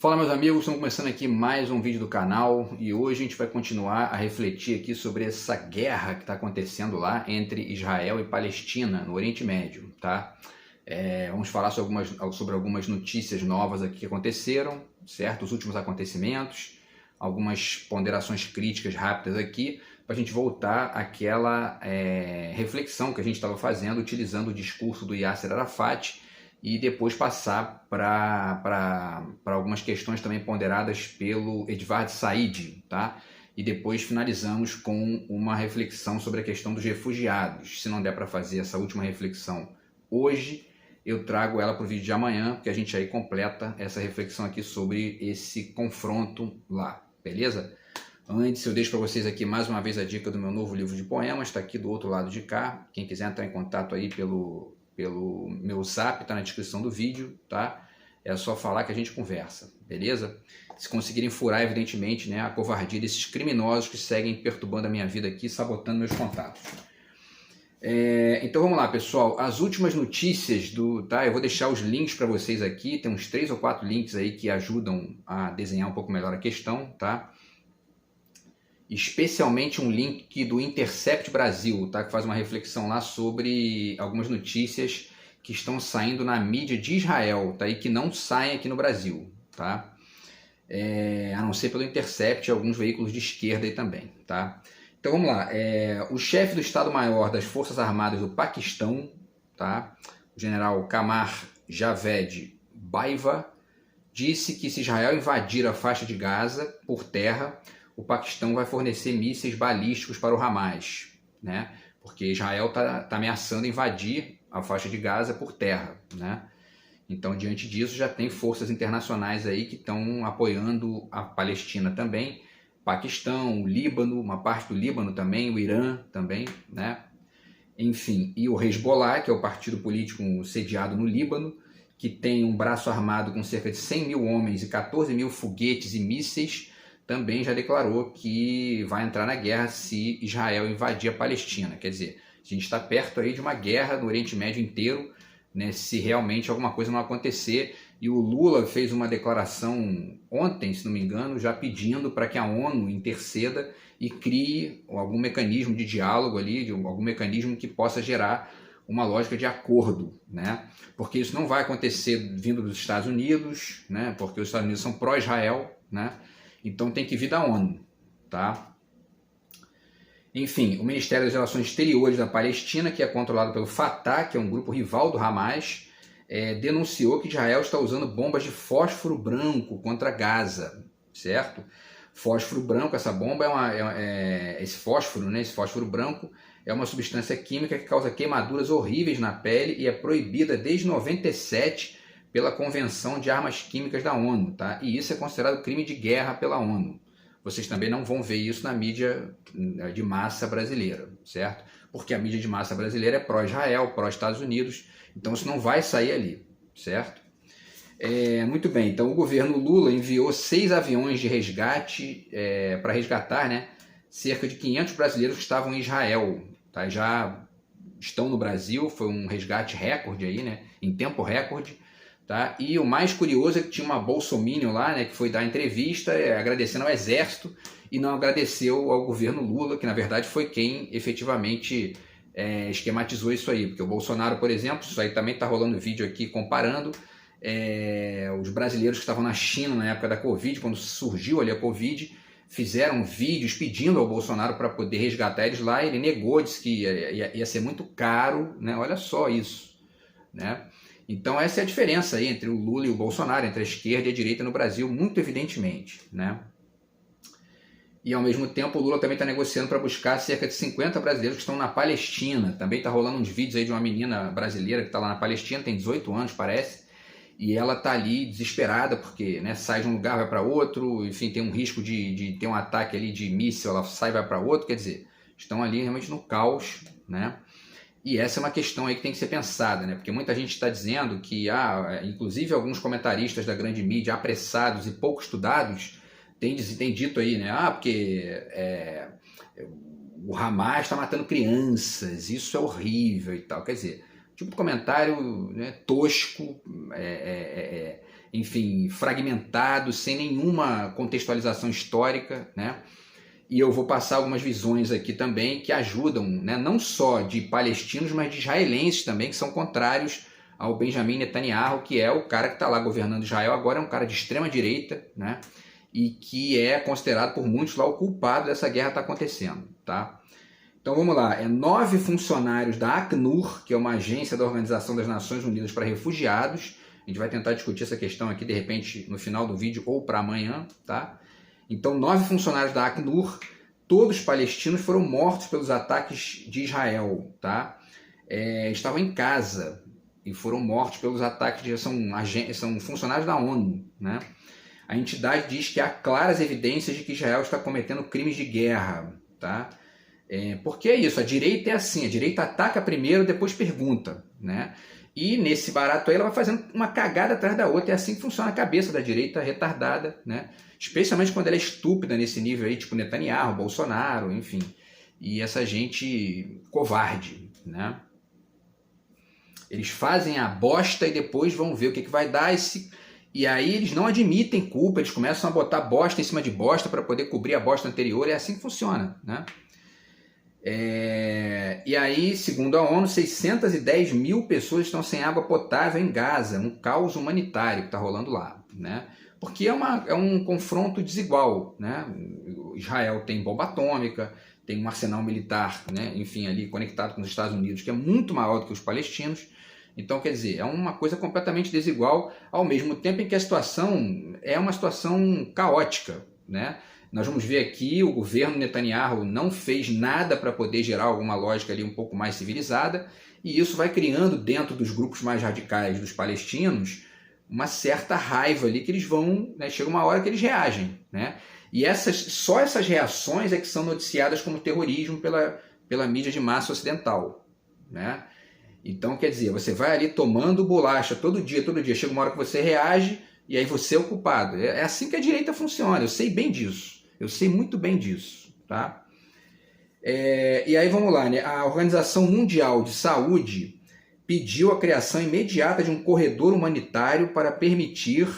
Fala, meus amigos, estamos começando aqui mais um vídeo do canal e hoje a gente vai continuar a refletir aqui sobre essa guerra que está acontecendo lá entre Israel e Palestina no Oriente Médio, tá? Vamos falar sobre algumas notícias novas aqui que aconteceram, certo? Os últimos acontecimentos, algumas ponderações críticas rápidas aqui, para a gente voltar àquela reflexão que a gente estava fazendo utilizando o discurso do Yasser Arafat e depois passar para algumas questões também ponderadas pelo Edward Said, tá? E depois finalizamos com uma reflexão sobre a questão dos refugiados. Se não der para fazer essa última reflexão hoje, eu trago ela para o vídeo de amanhã, porque a gente aí completa essa reflexão aqui sobre esse confronto lá, beleza? Antes, eu deixo para vocês aqui mais uma vez a dica do meu novo livro de poemas, está aqui do outro lado de cá. Quem quiser entrar em contato aí pelo meu zap, está na descrição do vídeo, tá? É só falar que a gente conversa, beleza? Se conseguirem furar, evidentemente, né, a covardia desses criminosos que seguem perturbando a minha vida aqui, sabotando meus contatos. Então vamos lá, pessoal. As últimas notícias tá? Eu vou deixar os links para vocês aqui, tem uns 3 ou 4 links aí que ajudam a desenhar um pouco melhor a questão, tá? Especialmente um link do Intercept Brasil, tá? Que faz uma reflexão lá sobre algumas notícias que estão saindo na mídia de Israel, tá? E que não saem aqui no Brasil, tá? A não ser pelo Intercept e alguns veículos de esquerda aí também, tá? Então vamos lá. O chefe do Estado-Maior das Forças Armadas do Paquistão, tá? O general Qamar Javed Bajwa, disse que se Israel invadir a faixa de Gaza por terra, o Paquistão vai fornecer mísseis balísticos para o Hamas, né? Porque Israel está ameaçando invadir a faixa de Gaza por terra, né? Então, diante disso, já tem forças internacionais aí que estão apoiando a Palestina também, Paquistão, o Líbano, uma parte do Líbano também, o Irã também, né? Enfim, e o Hezbollah, que é o partido político sediado no Líbano, que tem um braço armado com cerca de 100 mil homens e 14 mil foguetes e mísseis, também já declarou que vai entrar na guerra se Israel invadir a Palestina. Quer dizer, a gente está perto aí de uma guerra no Oriente Médio inteiro, né, se realmente alguma coisa não acontecer. E o Lula fez uma declaração ontem, se não me engano, já pedindo para que a ONU interceda e crie algum mecanismo de diálogo ali, algum mecanismo que possa gerar uma lógica de acordo, né? Porque isso não vai acontecer vindo dos Estados Unidos, né? Porque os Estados Unidos são pró-Israel, né? Então tem que vir da ONU, tá? Enfim, o Ministério das Relações Exteriores da Palestina, que é controlado pelo Fatah, que é um grupo rival do Hamas, denunciou que Israel está usando bombas de fósforo branco contra Gaza, certo? Fósforo branco, essa bomba esse fósforo, né? Esse fósforo branco é uma substância química que causa queimaduras horríveis na pele e é proibida desde 97 pela Convenção de Armas Químicas da ONU, tá? E isso é considerado crime de guerra pela ONU. Vocês também não vão ver isso na mídia de massa brasileira, certo? Porque a mídia de massa brasileira é pró-Israel, pró-Estados Unidos, então isso não vai sair ali, certo? Muito bem, então o governo Lula enviou 6 aviões de resgate para resgatar, né, cerca de 500 brasileiros que estavam em Israel, tá? Já estão no Brasil, foi um resgate recorde aí, né, em tempo recorde. Tá? E o mais curioso é que tinha uma bolsominion lá, né, que foi dar entrevista agradecendo ao Exército e não agradeceu ao governo Lula, que na verdade foi quem efetivamente esquematizou isso aí. Porque o Bolsonaro, por exemplo, isso aí também está rolando vídeo aqui comparando os brasileiros que estavam na China na época da Covid, quando surgiu ali a Covid, fizeram vídeos pedindo ao Bolsonaro para poder resgatar eles lá, ele negou, disse que ia ser muito caro, né? Olha só isso, né? Então essa é a diferença aí entre o Lula e o Bolsonaro, entre a esquerda e a direita no Brasil, muito evidentemente, né? E ao mesmo tempo o Lula também está negociando para buscar cerca de 50 brasileiros que estão na Palestina. Também está rolando uns vídeos aí de uma menina brasileira que está lá na Palestina, tem 18 anos parece, e ela está ali desesperada porque, né, sai de um lugar, vai para outro, enfim, tem um risco de ter um ataque ali de míssil, ela sai e vai para outro, quer dizer, estão ali realmente no caos, né? E essa é uma questão aí que tem que ser pensada, né? Porque muita gente está dizendo que, inclusive alguns comentaristas da grande mídia, apressados e pouco estudados, têm dito aí, né? Porque o Hamas está matando crianças, isso é horrível e tal. Quer dizer, tipo de comentário, né, tosco, enfim, fragmentado, sem nenhuma contextualização histórica, né? E eu vou passar algumas visões aqui também que ajudam, né, não só de palestinos, mas de israelenses também, que são contrários ao Benjamin Netanyahu, que é o cara que está lá governando Israel agora, é um cara de extrema direita, né? E que é considerado por muitos lá o culpado dessa guerra estar acontecendo, tá? Então vamos lá, 9 funcionários da Acnur, que é uma agência da Organização das Nações Unidas para Refugiados. A gente vai tentar discutir essa questão aqui, de repente, no final do vídeo ou para amanhã, tá? Então, 9 funcionários da Acnur, todos palestinos, foram mortos pelos ataques de Israel, tá? Estavam em casa e foram mortos pelos ataques são funcionários da ONU, né? A entidade diz que há claras evidências de que Israel está cometendo crimes de guerra, tá? Porque é isso, a direita é assim, a direita ataca primeiro, depois pergunta, né? E nesse barato aí ela vai fazendo uma cagada atrás da outra, é assim que funciona a cabeça da direita retardada, né? Especialmente quando ela é estúpida nesse nível aí, tipo Netanyahu, Bolsonaro, enfim. E essa gente covarde, né? Eles fazem a bosta e depois vão ver o que vai dar. E aí eles não admitem culpa, eles começam a botar bosta em cima de bosta para poder cobrir a bosta anterior, é assim que funciona, né? E aí, segundo a ONU, 610 mil pessoas estão sem água potável em Gaza, um caos humanitário que está rolando lá, né? Porque é um confronto desigual, né? Israel tem bomba atômica, tem um arsenal militar, né? Enfim, ali conectado com os Estados Unidos, que é muito maior do que os palestinos. Então, quer dizer, é uma coisa completamente desigual, ao mesmo tempo em que a situação é uma situação caótica, né? Nós vamos ver aqui, o governo Netanyahu não fez nada para poder gerar alguma lógica ali um pouco mais civilizada, e isso vai criando dentro dos grupos mais radicais dos palestinos uma certa raiva ali que eles vão, né, chega uma hora que eles reagem, né? E só essas reações é que são noticiadas como terrorismo pela mídia de massa ocidental, né? Então, quer dizer, você vai ali tomando bolacha todo dia, chega uma hora que você reage e aí você é o culpado. É assim que a direita funciona, eu sei bem disso, eu sei muito bem disso, tá? E aí vamos lá, né? A Organização Mundial de Saúde pediu a criação imediata de um corredor humanitário para permitir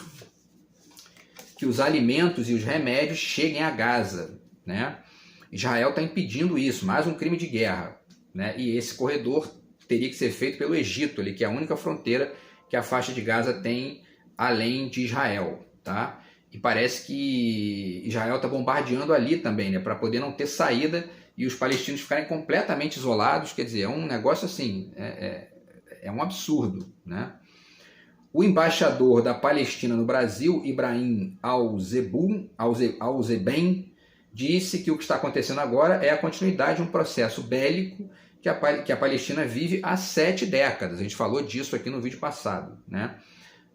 que os alimentos e os remédios cheguem a Gaza, né? Israel está impedindo isso, mais um crime de guerra, né? E esse corredor teria que ser feito pelo Egito, ali, que é a única fronteira que a faixa de Gaza tem além de Israel, tá? E parece que Israel está bombardeando ali também, né? Para poder não ter saída e os palestinos ficarem completamente isolados. Quer dizer, é um negócio assim, é um absurdo, né? O embaixador da Palestina no Brasil, Ibrahim Al-Zeben, disse que o que está acontecendo agora é a continuidade de um processo bélico que a Palestina vive há 7 décadas. A gente falou disso aqui no vídeo passado, né?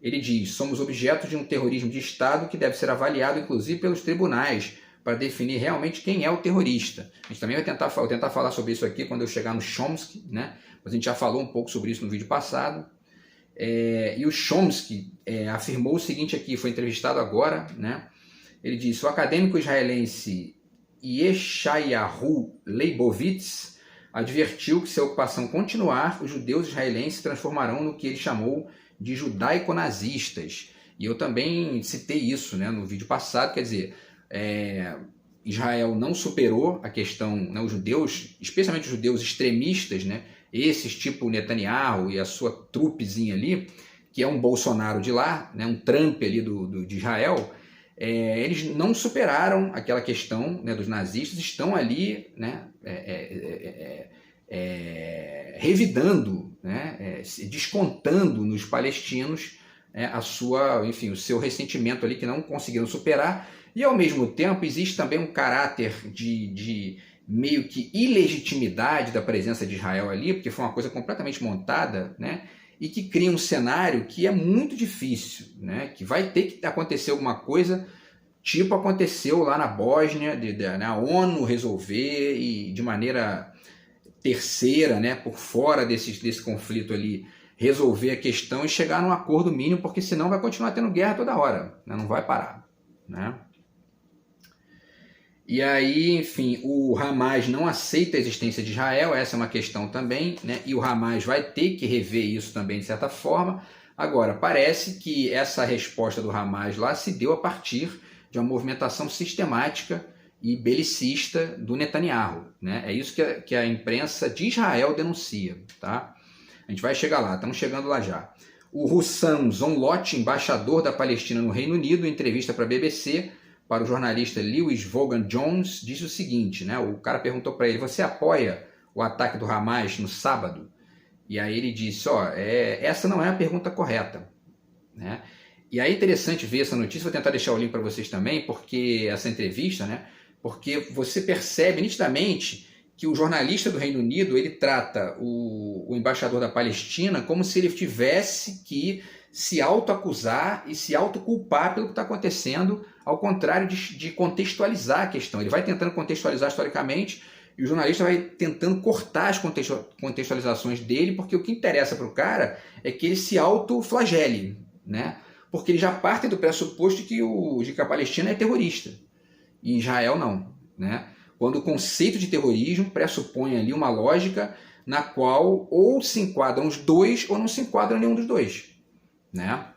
Ele diz: somos objeto de um terrorismo de Estado que deve ser avaliado, inclusive, pelos tribunais, para definir realmente quem é o terrorista. A gente também vai tentar falar sobre isso aqui quando eu chegar no Chomsky, né? Mas a gente já falou um pouco sobre isso no vídeo passado. E o Chomsky afirmou o seguinte aqui, foi entrevistado agora, né? Ele disse: o acadêmico israelense Yeshayahu Leibovitz advertiu que se a ocupação continuar, os judeus israelenses se transformarão no que ele chamou de judaico-nazistas. E eu também citei isso, né, no vídeo passado. Quer dizer, Israel não superou a questão, né, os judeus, especialmente os judeus extremistas, né, esses tipo Netanyahu e a sua trupezinha ali, que é um Bolsonaro de lá, né, um Trump ali de Israel, eles não superaram aquela questão, né, dos nazistas, estão ali, né, revidando, né, descontando nos palestinos o seu ressentimento ali que não conseguiram superar. E ao mesmo tempo existe também um caráter de meio que ilegitimidade da presença de Israel ali, porque foi uma coisa completamente montada, né, e que cria um cenário que é muito difícil, né, que vai ter que acontecer alguma coisa, tipo aconteceu lá na Bósnia, a ONU resolver e de maneira terceira, né, por fora desse conflito ali, resolver a questão e chegar num acordo mínimo, porque senão vai continuar tendo guerra toda hora, né, não vai parar, né? E aí, enfim, o Hamas não aceita a existência de Israel, essa é uma questão também, né? E o Hamas vai ter que rever isso também, de certa forma. Agora, parece que essa resposta do Hamas lá se deu a partir de uma movimentação sistemática e belicista do Netanyahu, né? É isso que a imprensa de Israel denuncia, tá? A gente vai chegar lá, estamos chegando lá já. O Hussam Zonlot, embaixador da Palestina no Reino Unido, em entrevista para a BBC, para o jornalista Lewis Vaughan Jones, disse o seguinte, né? O cara perguntou para ele, você apoia o ataque do Hamas no sábado? E aí ele disse, essa não é a pergunta correta, né? E aí é interessante ver essa notícia, vou tentar deixar o link para vocês também, porque essa entrevista, né? Porque você percebe nitidamente que o jornalista do Reino Unido, ele trata o embaixador da Palestina como se ele tivesse que se autoacusar e se autoculpar pelo que está acontecendo, ao contrário de contextualizar a questão. Ele vai tentando contextualizar historicamente e o jornalista vai tentando cortar as contextualizações dele, porque o que interessa para o cara é que ele se autoflagele, né? Porque eles já partem do pressuposto de que a Palestina é terrorista e Israel não, né? Quando o conceito de terrorismo pressupõe ali uma lógica na qual ou se enquadram os dois ou não se enquadra nenhum dos dois, né?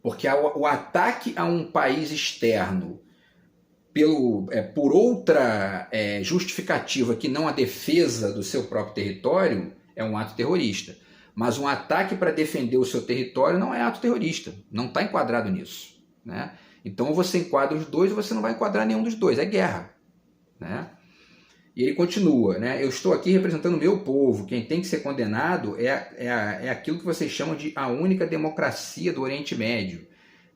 Porque o ataque a um país externo por outra justificativa que não a defesa do seu próprio território é um ato terrorista. Mas um ataque para defender o seu território não é ato terrorista, não está enquadrado nisso, né? Então você enquadra os dois ou você não vai enquadrar nenhum dos dois, é guerra, né? E ele continua, né? Eu estou aqui representando o meu povo, quem tem que ser condenado é aquilo que vocês chamam de a única democracia do Oriente Médio,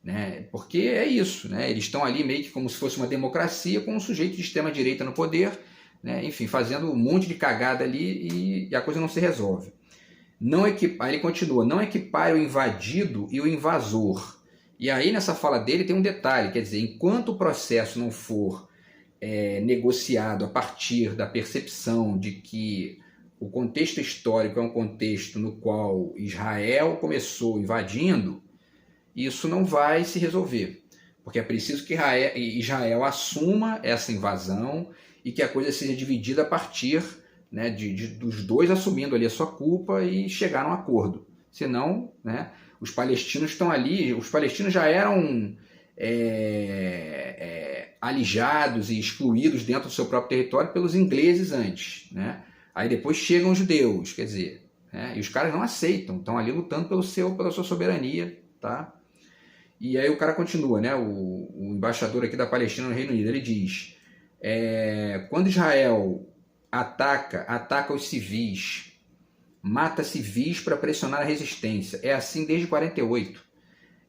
né? Porque é isso, né? Eles estão ali meio que como se fosse uma democracia com um sujeito de extrema-direita no poder, né? Enfim, fazendo um monte de cagada ali e a coisa não se resolve. Aí ele continua, não equipare o invadido e o invasor. E aí nessa fala dele tem um detalhe, quer dizer, enquanto o processo não for negociado a partir da percepção de que o contexto histórico é um contexto no qual Israel começou invadindo, isso não vai se resolver. Porque é preciso que Israel assuma essa invasão e que a coisa seja dividida a partir, né, dos dois assumindo ali a sua culpa e chegar a um acordo. Senão, né, os palestinos estão ali, os palestinos já eram alijados e excluídos dentro do seu próprio território pelos ingleses antes, né? Aí depois chegam os judeus, quer dizer, né? E os caras não aceitam, estão ali lutando pela sua soberania, tá? E aí o cara continua, né? O embaixador aqui da Palestina no Reino Unido, ele diz, quando Israel ataca os civis, mata civis para pressionar a resistência, é assim desde 48.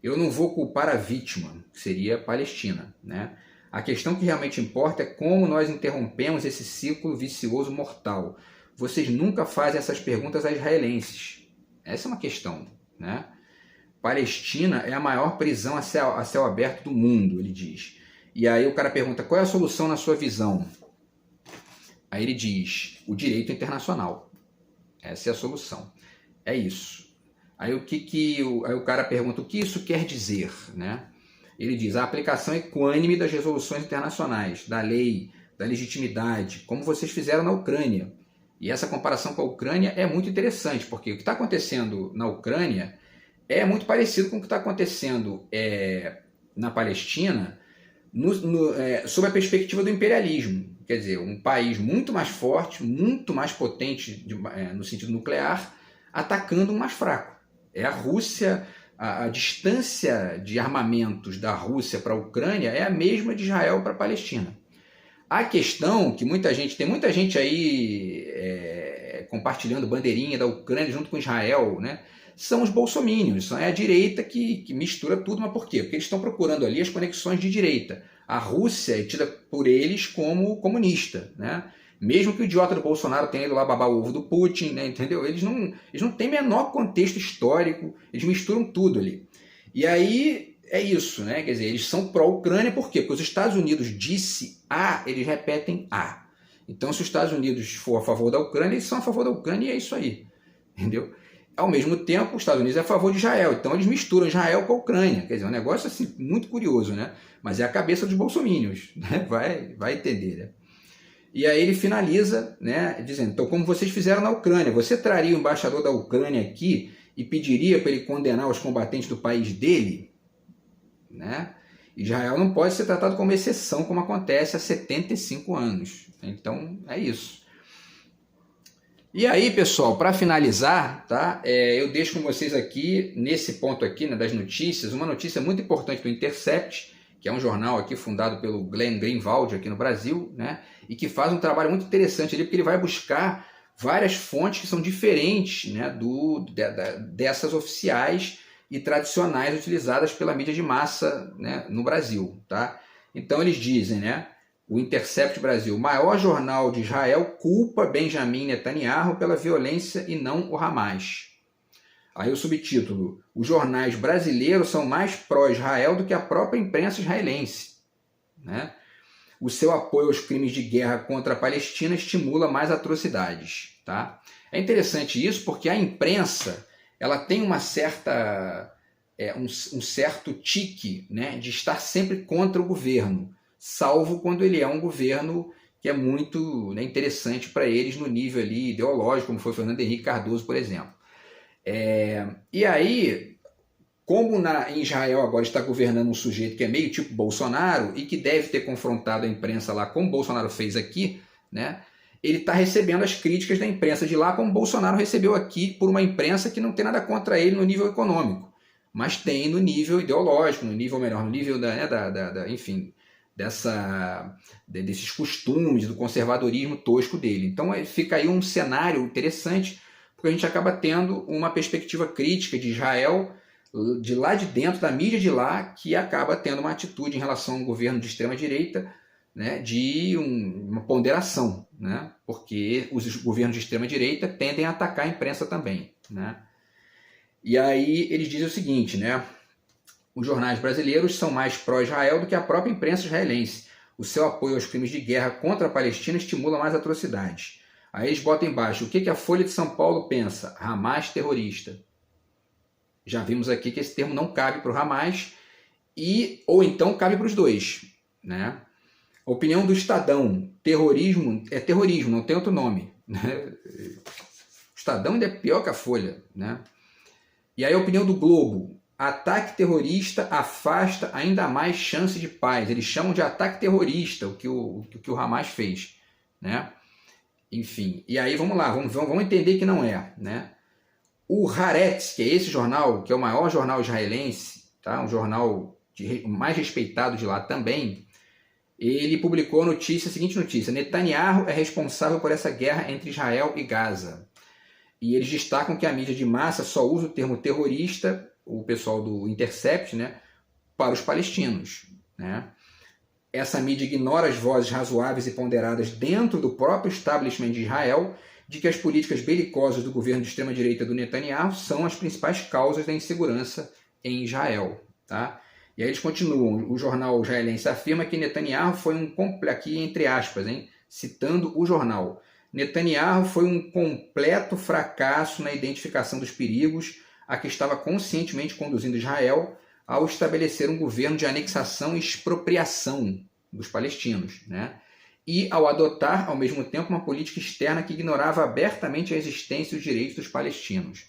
Eu não vou culpar a vítima, que seria a Palestina, né? A questão que realmente importa é como nós interrompemos esse ciclo vicioso mortal. Vocês nunca fazem essas perguntas a israelenses. Essa é uma questão, né? Palestina é a maior prisão a céu aberto do mundo, ele diz. E aí o cara pergunta, qual é a solução na sua visão? Aí ele diz, o direito internacional. Essa é a solução. É isso. Aí o cara pergunta, o que isso quer dizer, né? Ele diz, a aplicação equânime das resoluções internacionais, da lei, da legitimidade, como vocês fizeram na Ucrânia. E essa comparação com a Ucrânia é muito interessante, porque o que está acontecendo na Ucrânia é muito parecido com o que está acontecendo na Palestina, sob a perspectiva do imperialismo. Quer dizer, um país muito mais forte, muito mais potente no sentido nuclear, atacando um mais fraco. É a Rússia, a distância de armamentos da Rússia para a Ucrânia é a mesma de Israel para a Palestina. A questão que tem muita gente aí compartilhando bandeirinha da Ucrânia junto com Israel, né? São os bolsominions, é a direita que mistura tudo, mas por quê? Porque eles estão procurando ali as conexões de direita. A Rússia é tida por eles como comunista, né? Mesmo que o idiota do Bolsonaro tenha ido lá babar o ovo do Putin, né, entendeu? Eles não têm menor contexto histórico, eles misturam tudo ali. E aí é isso, né? Quer dizer, eles são pró-Ucrânia, por quê? Porque os Estados Unidos disse A, eles repetem A. Então, se os Estados Unidos for a favor da Ucrânia, eles são a favor da Ucrânia e é isso aí, entendeu? Ao mesmo tempo, os Estados Unidos é a favor de Israel, então eles misturam Israel com a Ucrânia. Quer dizer, é um negócio assim, muito curioso, né? Mas é a cabeça dos bolsominions, né? Vai entender, né? E aí ele finaliza, né, dizendo, então como vocês fizeram na Ucrânia, você traria o embaixador da Ucrânia aqui e pediria para ele condenar os combatentes do país dele, né? Israel não pode ser tratado como exceção, como acontece há 75 anos. Então, é isso. E aí, pessoal, para finalizar, tá? Eu deixo com vocês aqui, nesse ponto aqui, né, das notícias, uma notícia muito importante do Intercept, que é um jornal aqui fundado pelo Glenn Greenwald aqui no Brasil, né? E que faz um trabalho muito interessante ali, porque ele vai buscar várias fontes que são diferentes, né, dessas oficiais e tradicionais utilizadas pela mídia de massa, né, no Brasil, tá? Então eles dizem, né, o Intercept Brasil, o maior jornal de Israel culpa Benjamin Netanyahu pela violência e não o Hamas. Aí o subtítulo, os jornais brasileiros são mais pró-Israel do que a própria imprensa israelense, né? O seu apoio aos crimes de guerra contra a Palestina estimula mais atrocidades, tá? É interessante isso porque a imprensa, ela tem uma certa, um certo tique, né, de estar sempre contra o governo, salvo quando ele é um governo que é muito, né, interessante para eles no nível ali ideológico, como foi Fernando Henrique Cardoso, por exemplo. E aí, como em Israel agora está governando um sujeito que é meio tipo Bolsonaro e que deve ter confrontado a imprensa lá, como Bolsonaro fez aqui, né? Ele está recebendo as críticas da imprensa de lá, como Bolsonaro recebeu aqui por uma imprensa que não tem nada contra ele no nível econômico, mas tem no nível ideológico, no nível melhor, no nível enfim, desses costumes, do conservadorismo tosco dele. Então fica aí um cenário interessante, porque a gente acaba tendo uma perspectiva crítica de Israel de lá de dentro, da mídia de lá, que acaba tendo uma atitude em relação ao governo de extrema-direita, né, de uma ponderação, né, porque os governos de extrema-direita tendem a atacar a imprensa também, né. E aí eles dizem o seguinte, né, os jornais brasileiros são mais pró-Israel do que a própria imprensa israelense. O seu apoio aos crimes de guerra contra a Palestina estimula mais atrocidades. Aí eles botam embaixo, o que a Folha de São Paulo pensa? Hamas terrorista. Já vimos aqui que esse termo não cabe para o Hamas, ou então cabe para os dois, né? A opinião do Estadão, terrorismo é terrorismo, não tem outro nome, né? O Estadão ainda é pior que a Folha, né? E aí a opinião do Globo, ataque terrorista afasta ainda mais chance de paz. Eles chamam de ataque terrorista o que o Hamas fez, né? Enfim, e aí vamos lá, vamos entender que não é, né? O Haaretz, que é esse jornal, que é o maior jornal israelense, tá? Um jornal mais respeitado de lá também, ele publicou a seguinte notícia, Netanyahu é responsável por essa guerra entre Israel e Gaza. E eles destacam que a mídia de massa só usa o termo terrorista, o pessoal do Intercept, né, para os palestinos, né? Essa mídia ignora as vozes razoáveis e ponderadas dentro do próprio establishment de Israel de que as políticas belicosas do governo de extrema-direita do Netanyahu são as principais causas da insegurança em Israel, tá? E aí eles continuam, o jornal israelense afirma que Netanyahu foi aqui entre aspas, hein, citando o jornal, Netanyahu foi um completo fracasso na identificação dos perigos a que estava conscientemente conduzindo Israel ao estabelecer um governo de anexação e expropriação dos palestinos, né? E ao adotar, ao mesmo tempo, uma política externa que ignorava abertamente a existência e os direitos dos palestinos.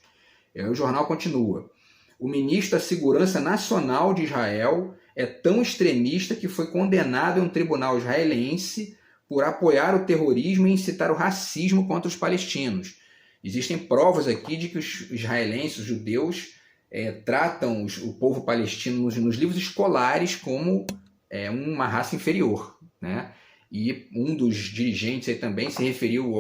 E aí o jornal continua. O ministro da Segurança Nacional de Israel é tão extremista que foi condenado em um tribunal israelense por apoiar o terrorismo e incitar o racismo contra os palestinos. Existem provas aqui de que os israelenses, os judeus, tratam o povo palestino nos livros escolares como uma raça inferior, né? E um dos dirigentes aí também se referiu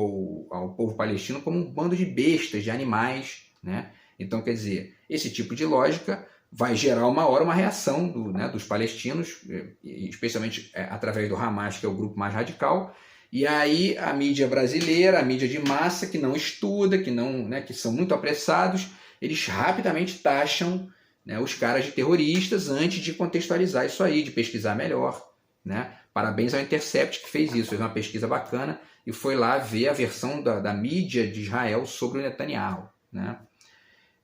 ao povo palestino como um bando de bestas, de animais, né? Então, quer dizer, esse tipo de lógica vai gerar uma hora uma reação dos palestinos, especialmente através do Hamas, que é o grupo mais radical. E aí a mídia brasileira, a mídia de massa, que não estuda, que são muito apressados, eles rapidamente taxam, né, os caras de terroristas antes de contextualizar isso aí, de pesquisar melhor, né? Parabéns ao Intercept que fez isso, fez uma pesquisa bacana e foi lá ver a versão da mídia de Israel sobre o Netanyahu, né?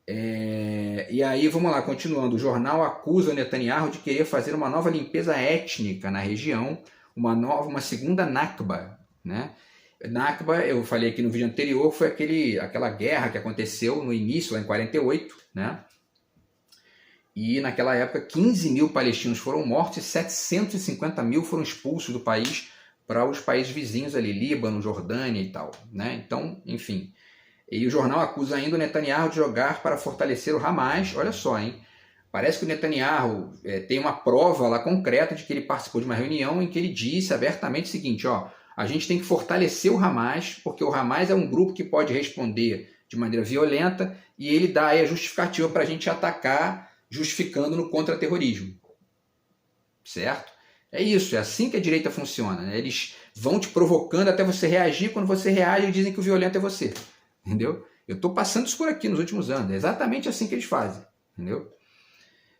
E aí, vamos lá, continuando. O jornal acusa o Netanyahu de querer fazer uma nova limpeza étnica na região, uma segunda Nakba, né? Nakba, eu falei aqui no vídeo anterior, foi aquela guerra que aconteceu no início, lá em 48, né? E naquela época 15 mil palestinos foram mortos e 750 mil foram expulsos do país para os países vizinhos ali, Líbano, Jordânia e tal, né? Então, enfim. E o jornal acusa ainda o Netanyahu de jogar para fortalecer o Hamas. Olha só, hein? Parece que o Netanyahu tem uma prova lá concreta de que ele participou de uma reunião em que ele disse abertamente o seguinte, ó, a gente tem que fortalecer o Hamas, porque o Hamas é um grupo que pode responder de maneira violenta e ele dá aí a justificativa para a gente atacar, justificando no contra-terrorismo. Certo? É isso, é assim que a direita funciona. Né? Eles vão te provocando até você reagir, quando você reage eles dizem que o violento é você. Entendeu? Eu estou passando isso por aqui nos últimos anos, é exatamente assim que eles fazem. Entendeu?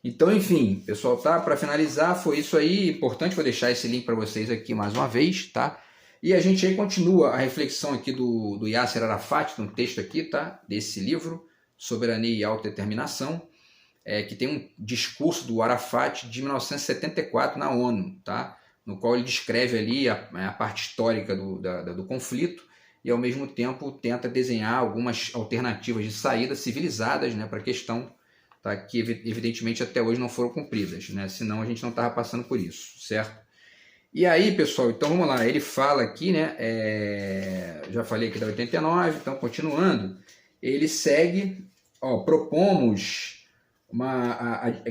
Então, enfim, pessoal, tá? Para finalizar, foi isso aí. Importante, vou deixar esse link para vocês aqui mais uma vez, tá? E a gente aí continua a reflexão aqui do Yasser Arafat, no texto aqui, tá? Desse livro, Soberania e Autodeterminação, que tem um discurso do Arafat de 1974 na ONU, tá? No qual ele descreve ali a parte histórica do conflito e, ao mesmo tempo, tenta desenhar algumas alternativas de saída civilizadas, né, para a questão, tá, que evidentemente até hoje não foram cumpridas, né? Senão a gente não estava passando por isso, certo? E aí, pessoal, então vamos lá, ele fala aqui, né, já falei aqui da 89, então continuando, ele segue, propomos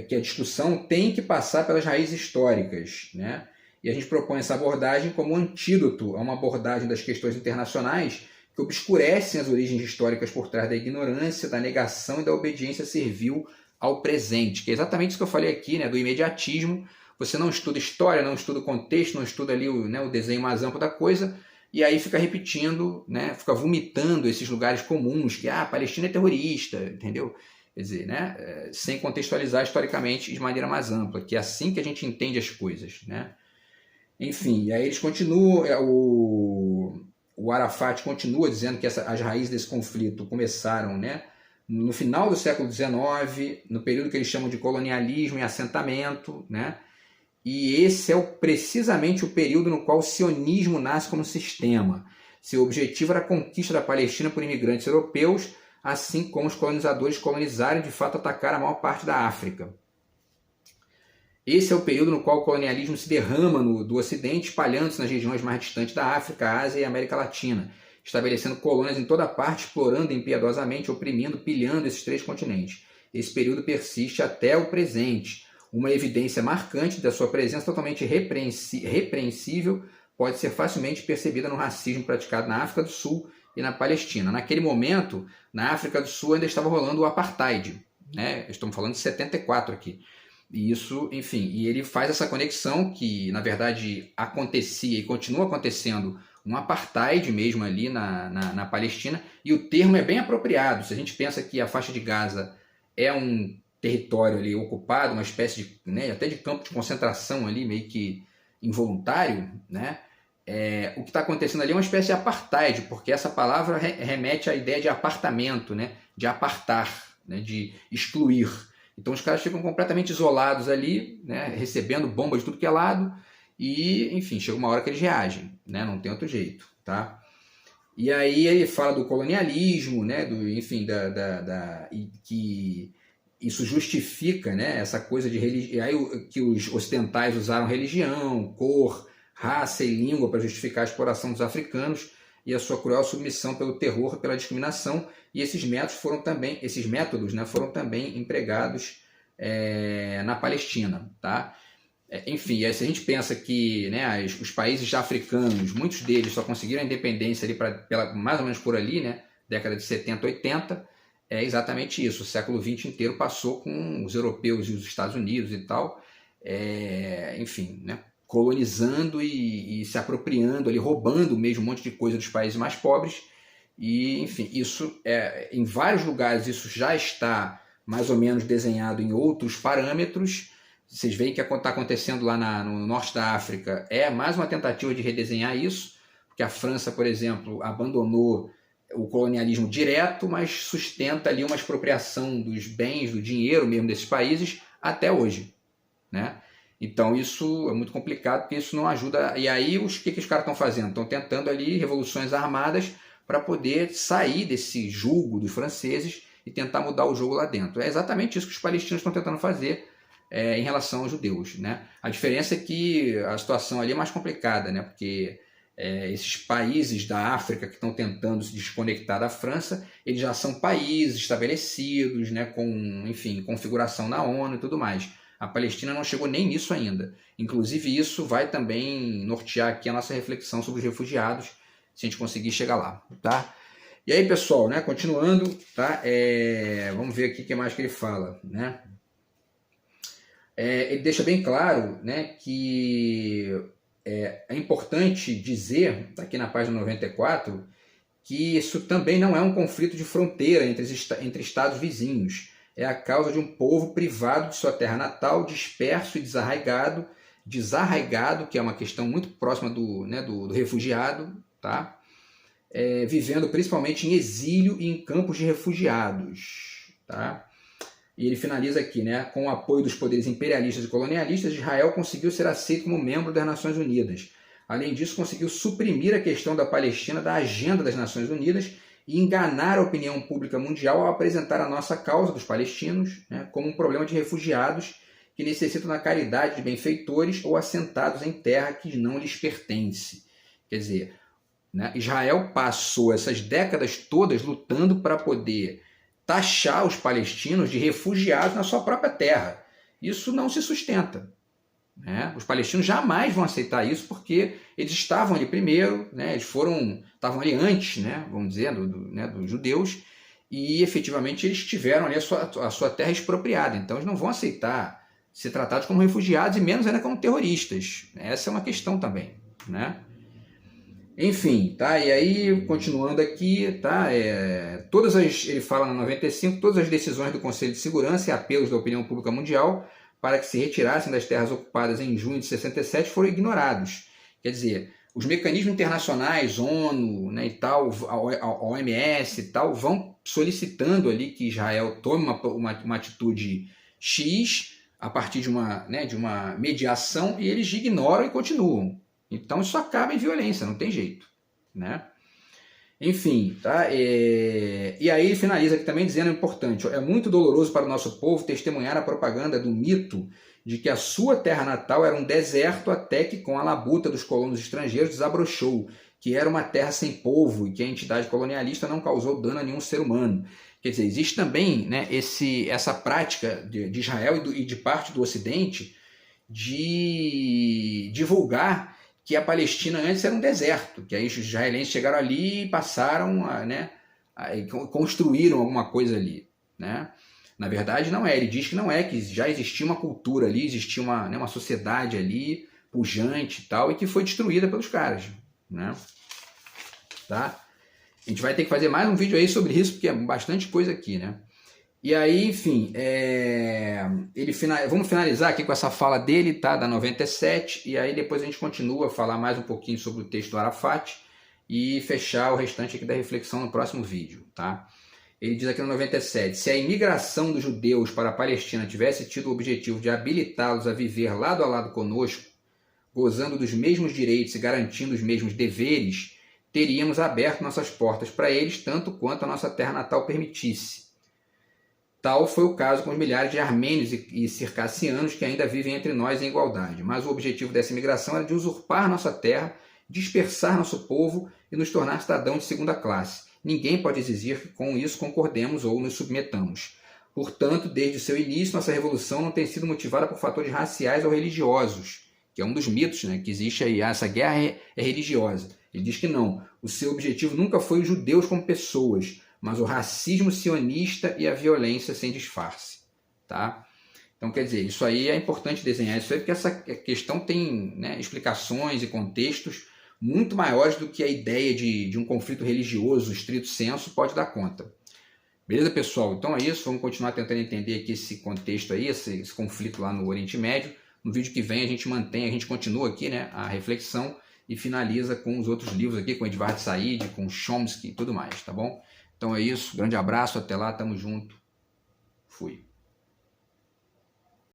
que a discussão tem que passar pelas raízes históricas, né? E a gente propõe essa abordagem como antídoto a uma abordagem das questões internacionais que obscurecem as origens históricas por trás da ignorância, da negação e da obediência servil ao presente, que é exatamente isso que eu falei aqui, né, do imediatismo. Você não estuda história, não estuda o contexto, não estuda ali o desenho mais amplo da coisa, e aí fica repetindo, né, fica vomitando esses lugares comuns, que a Palestina é terrorista, entendeu? Quer dizer, né, sem contextualizar historicamente de maneira mais ampla, que é assim que a gente entende as coisas, né? Enfim, aí eles continuam, o Arafat continua dizendo que as raízes desse conflito começaram, né, no final do século XIX, no período que eles chamam de colonialismo e assentamento, né? E esse é precisamente o período no qual o sionismo nasce como sistema. Seu objetivo era a conquista da Palestina por imigrantes europeus, assim como os colonizadores colonizaram e de fato atacaram a maior parte da África. Esse é o período no qual o colonialismo se derrama do Ocidente, espalhando-se nas regiões mais distantes da África, Ásia e América Latina, estabelecendo colônias em toda parte, explorando impiedosamente, oprimindo, pilhando esses três continentes. Esse período persiste até o presente. Uma evidência marcante da sua presença totalmente repreensível pode ser facilmente percebida no racismo praticado na África do Sul e na Palestina. Naquele momento, na África do Sul ainda estava rolando o apartheid, né? Estamos falando de 74 aqui. E isso, enfim, e ele faz essa conexão que, na verdade, acontecia e continua acontecendo um apartheid mesmo ali na Palestina, e o termo é bem apropriado. Se a gente pensa que a faixa de Gaza é um território ali ocupado, uma espécie de, né, até de campo de concentração ali, meio que involuntário, né? O que está acontecendo ali é uma espécie de apartheid, porque essa palavra remete à ideia de apartamento, né? De apartar, né? De excluir. Então os caras ficam completamente isolados ali, né? Recebendo bombas de tudo que é lado, e, enfim, chega uma hora que eles reagem, né? Não tem outro jeito, tá? E aí ele fala do colonialismo, né? Enfim, que isso justifica, né, essa coisa de religião, que os ocidentais usaram religião, cor, raça e língua para justificar a exploração dos africanos e a sua cruel submissão pelo terror, pela discriminação, e esses métodos foram também empregados na Palestina, tá? Enfim, se a gente pensa que, né, os países africanos, muitos deles só conseguiram a independência ali mais ou menos por ali, né, década de 70, 80, é exatamente isso. O século XX inteiro passou com os europeus e os Estados Unidos e tal, enfim, né, colonizando e se apropriando, ali, roubando mesmo um monte de coisa dos países mais pobres. E, enfim, isso em vários lugares isso já está mais ou menos desenhado em outros parâmetros. Vocês veem que está acontecendo lá no norte da África é mais uma tentativa de redesenhar isso, porque a França, por exemplo, abandonou o colonialismo direto, mas sustenta ali uma expropriação dos bens, do dinheiro mesmo desses países até hoje, né? Então isso é muito complicado, porque isso não ajuda. E aí o que os caras estão fazendo? Estão tentando ali revoluções armadas para poder sair desse jugo dos franceses e tentar mudar o jogo lá dentro. É exatamente isso que os palestinos estão tentando fazer em relação aos judeus, né? A diferença é que a situação ali é mais complicada, né? Porque esses países da África que estão tentando se desconectar da França, eles já são países estabelecidos, né? Com, enfim, configuração na ONU e tudo mais. A Palestina não chegou nem nisso ainda. Inclusive, isso vai também nortear aqui a nossa reflexão sobre os refugiados, se a gente conseguir chegar lá, tá? E aí, pessoal, né, continuando, tá? Vamos ver aqui o que mais que ele fala, né? Ele deixa bem claro, né, que é importante dizer, tá aqui na página 94, que isso também não é um conflito de fronteira entre estados vizinhos. É a causa de um povo privado de sua terra natal, disperso e desarraigado, que é uma questão muito próxima do refugiado, tá? Vivendo principalmente em exílio e em campos de refugiados, tá? E ele finaliza aqui, né? Com o apoio dos poderes imperialistas e colonialistas, Israel conseguiu ser aceito como membro das Nações Unidas. Além disso, conseguiu suprimir a questão da Palestina da agenda das Nações Unidas e enganar a opinião pública mundial ao apresentar a nossa causa dos palestinos, né, como um problema de refugiados que necessitam da caridade de benfeitores ou assentados em terra que não lhes pertence. Quer dizer, né, Israel passou essas décadas todas lutando para poder taxar os palestinos de refugiados na sua própria terra. Isso não se sustenta. Né? Os palestinos jamais vão aceitar isso porque eles estavam ali primeiro, né? Eles estavam ali antes, né? Vamos dizer, dos judeus, e efetivamente eles tiveram ali a sua terra expropriada. Então eles não vão aceitar ser tratados como refugiados e menos ainda como terroristas. Essa é uma questão também, né? Enfim, tá? E aí, continuando aqui, tá? Ele fala na 95, todas as decisões do Conselho de Segurança e apelos da opinião pública mundial para que se retirassem das terras ocupadas em junho de 67 foram ignorados. Quer dizer, os mecanismos internacionais, ONU, né, e tal, a OMS e tal, vão solicitando ali que Israel tome uma atitude X a partir de uma mediação, e eles ignoram e continuam. Então isso acaba em violência, não tem jeito, né? Enfim, tá? E aí ele finaliza aqui também dizendo importante: é muito doloroso para o nosso povo testemunhar a propaganda do mito de que a sua terra natal era um deserto até que com a labuta dos colonos estrangeiros desabrochou, que era uma terra sem povo e que a entidade colonialista não causou dano a nenhum ser humano. Quer dizer, existe também, né, essa prática de Israel e de parte do Ocidente de divulgar que a Palestina antes era um deserto, que aí os israelenses chegaram ali e passaram construíram alguma coisa ali, né? Na verdade não é, ele diz que não é, que já existia uma cultura ali, existia uma sociedade ali, pujante e tal, e que foi destruída pelos caras, né? Tá? A gente vai ter que fazer mais um vídeo aí sobre isso, porque é bastante coisa aqui, né? E aí, enfim, vamos finalizar aqui com essa fala dele, tá? Da 97, e aí depois a gente continua a falar mais um pouquinho sobre o texto do Arafat e fechar o restante aqui da reflexão no próximo vídeo, tá? Ele diz aqui no 97, se a imigração dos judeus para a Palestina tivesse tido o objetivo de habilitá-los a viver lado a lado conosco, gozando dos mesmos direitos e garantindo os mesmos deveres, teríamos aberto nossas portas para eles tanto quanto a nossa terra natal permitisse. Tal foi o caso com os milhares de armênios e circassianos que ainda vivem entre nós em igualdade. Mas o objetivo dessa imigração era de usurpar nossa terra, dispersar nosso povo e nos tornar cidadãos de segunda classe. Ninguém pode exigir que com isso concordemos ou nos submetamos. Portanto, desde seu início, nossa revolução não tem sido motivada por fatores raciais ou religiosos, que é um dos mitos, né, que existe aí. Essa guerra é religiosa. Ele diz que não. O seu objetivo nunca foi os judeus como pessoas, mas o racismo sionista e a violência sem disfarce, tá? Então, quer dizer, isso aí é importante desenhar isso aí, porque essa questão tem, né, explicações e contextos muito maiores do que a ideia de um conflito religioso, estrito senso, pode dar conta. Beleza, pessoal? Então é isso, vamos continuar tentando entender aqui esse contexto aí, esse conflito lá no Oriente Médio. No vídeo que vem a gente continua aqui, né, a reflexão e finaliza com os outros livros aqui, com Edward Said, com Chomsky e tudo mais, tá bom? Então é isso, grande abraço, até lá, tamo junto, fui.